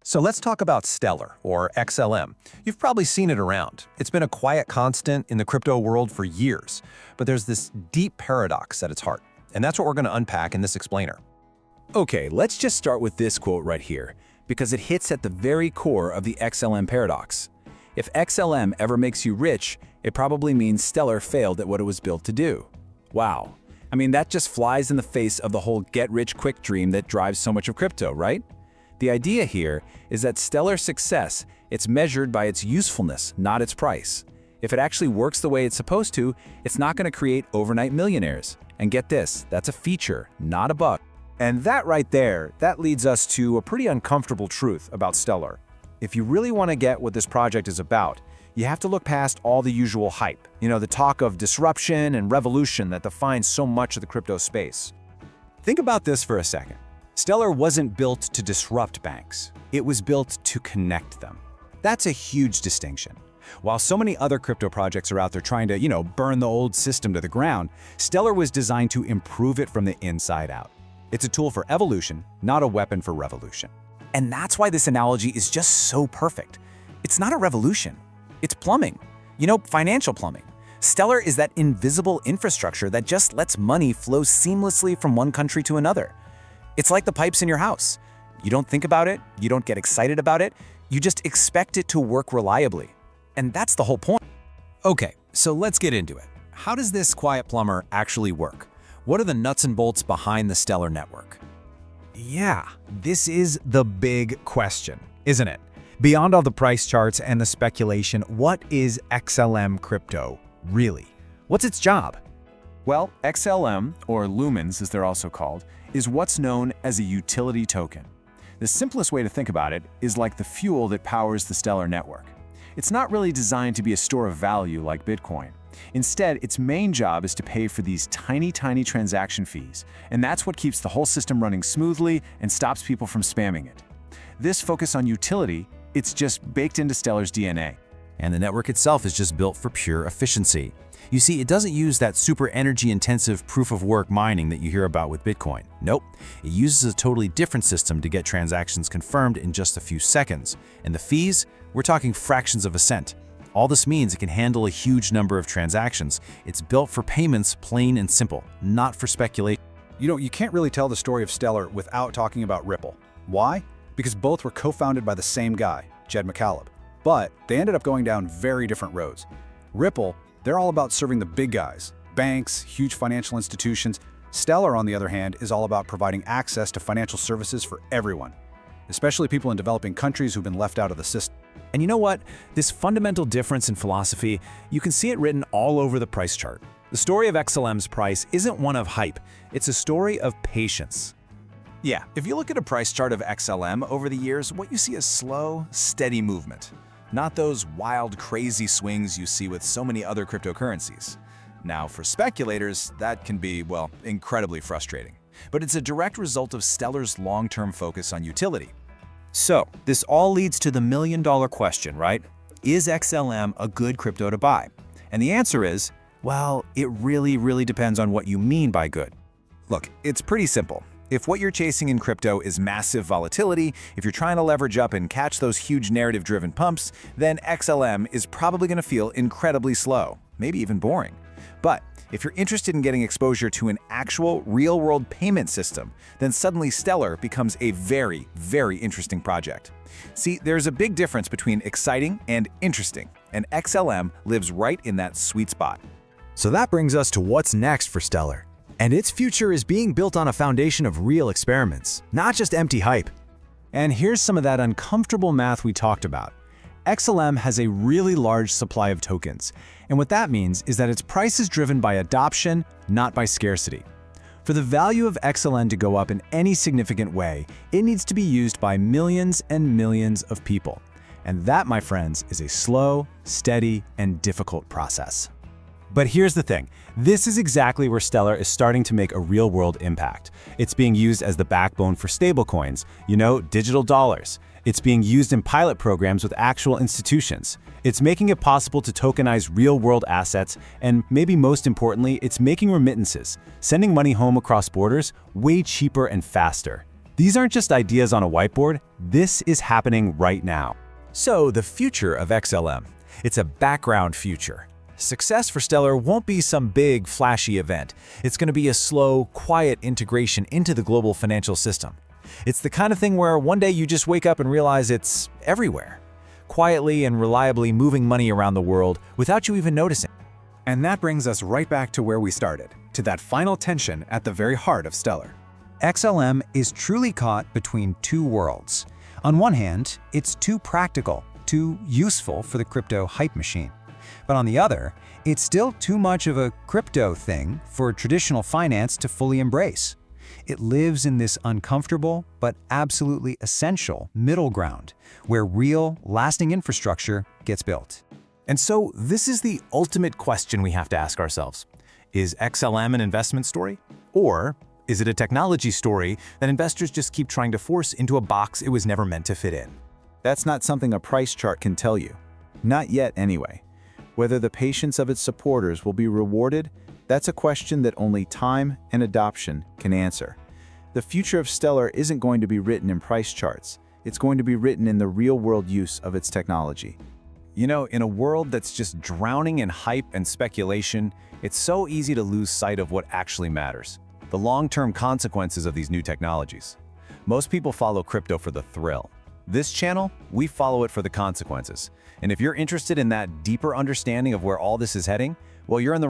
So let's talk about Stellar, or XLM. You've probably seen it around. It's been a quiet constant in the crypto world for years, but there's this deep paradox at its heart, and that's what we're going to unpack in this explainer. Okay, let's just start with this quote right here, because it hits at the very core of the XLM paradox. If XLM ever makes you rich, it probably means Stellar failed at what it was built to do. Wow. I mean, that just flies in the face of the whole get-rich-quick dream that drives so much of crypto, right? The idea here is that Stellar's success, it's measured by its usefulness, not its price. If it actually works the way it's supposed to, it's not going to create overnight millionaires. And get this, that's a feature, not a bug. And that right there, that leads us to a pretty uncomfortable truth about Stellar. If you really want to get what this project is about, you have to look past all the usual hype, the talk of disruption and revolution that defines so much of the crypto space. Think about this for a second. Stellar wasn't built to disrupt banks. It was built to connect them. That's a huge distinction. While so many other crypto projects are out there trying to, burn the old system to the ground, Stellar was designed to improve it from the inside out. It's a tool for evolution, not a weapon for revolution. And that's why this analogy is just so perfect. It's not a revolution. It's plumbing. Financial plumbing. Stellar is that invisible infrastructure that just lets money flow seamlessly from one country to another. It's like the pipes in your house. You don't think about it, you don't get excited about it, you just expect it to work reliably. And that's the whole point. Okay, so let's get into it. How does this quiet plumber actually work? What are the nuts and bolts behind the Stellar network? Yeah, this is the big question, isn't it? Beyond all the price charts and the speculation, what is XLM crypto, really? What's its job? Well, XLM, or lumens as they're also called, is what's known as a utility token. The simplest way to think about it is like the fuel that powers the Stellar network. It's not really designed to be a store of value like Bitcoin. Instead, its main job is to pay for these tiny transaction fees, and that's what keeps the whole system running smoothly and stops people from spamming it. This focus on utility, it's just baked into Stellar's DNA. And the network itself is just built for pure efficiency. You see, it doesn't use that super energy-intensive proof-of-work mining that you hear about with Bitcoin. Nope, it uses a totally different system to get transactions confirmed in just a few seconds. And the fees? We're talking fractions of a cent. All this means it can handle a huge number of transactions. It's built for payments, plain and simple, not for speculation. You can't really tell the story of Stellar without talking about Ripple. Why? Because both were co-founded by the same guy, Jed McCaleb. But they ended up going down very different roads. Ripple, they're all about serving the big guys, banks, huge financial institutions. Stellar, on the other hand, is all about providing access to financial services for everyone, especially people in developing countries who've been left out of the system. And you know what? This fundamental difference in philosophy, you can see it written all over the price chart. The story of XLM's price isn't one of hype, it's a story of patience. Yeah, if you look at a price chart of XLM over the years, what you see is slow, steady movement. Not those wild, crazy swings you see with so many other cryptocurrencies. Now, for speculators, that can be, well, incredibly frustrating. But it's a direct result of Stellar's long-term focus on utility. So, this all leads to the million-dollar question, right? Is XLM a good crypto to buy? And the answer is, well, it really depends on what you mean by good. Look, it's pretty simple. If what you're chasing in crypto is massive volatility, if you're trying to leverage up and catch those huge narrative-driven pumps, then XLM is probably going to feel incredibly slow, maybe even boring. But if you're interested in getting exposure to an actual real-world payment system, then suddenly Stellar becomes a very interesting project. See, there's a big difference between exciting and interesting, and XLM lives right in that sweet spot. So that brings us to what's next for Stellar. And its future is being built on a foundation of real experiments, not just empty hype. And here's some of that uncomfortable math we talked about. XLM has a really large supply of tokens, and what that means is that its price is driven by adoption, not by scarcity. For the value of XLM to go up in any significant way, it needs to be used by millions and millions of people. And that, my friends, is a slow, steady, and difficult process. But here's the thing, this is exactly where Stellar is starting to make a real-world impact. It's being used as the backbone for stablecoins, digital dollars. It's being used in pilot programs with actual institutions. It's making it possible to tokenize real-world assets, and maybe most importantly, it's making remittances, sending money home across borders, way cheaper and faster. These aren't just ideas on a whiteboard, this is happening right now. So, the future of XLM. It's a background future. Success for Stellar won't be some big, flashy event. It's going to be a slow, quiet integration into the global financial system. It's the kind of thing where one day you just wake up and realize it's everywhere, quietly and reliably moving money around the world without you even noticing. And that brings us right back to where we started, to that final tension at the very heart of Stellar. XLM is truly caught between two worlds. On one hand, it's too practical, too useful for the crypto hype machine. But on the other, it's still too much of a crypto thing for traditional finance to fully embrace. It lives in this uncomfortable but absolutely essential middle ground where real, lasting infrastructure gets built. And so this is the ultimate question we have to ask ourselves. Is XLM an investment story? Or is it a technology story that investors just keep trying to force into a box it was never meant to fit in? That's not something a price chart can tell you. Not yet, anyway. Whether the patience of its supporters will be rewarded, that's a question that only time and adoption can answer. The future of Stellar isn't going to be written in price charts. It's going to be written in the real-world use of its technology. You know, in a world that's just drowning in hype and speculation, it's so easy to lose sight of what actually matters: the long-term consequences of these new technologies. Most people follow crypto for the thrill. This channel, we follow it for the consequences. And if you're interested in that deeper understanding of where all this is heading, well, you're in the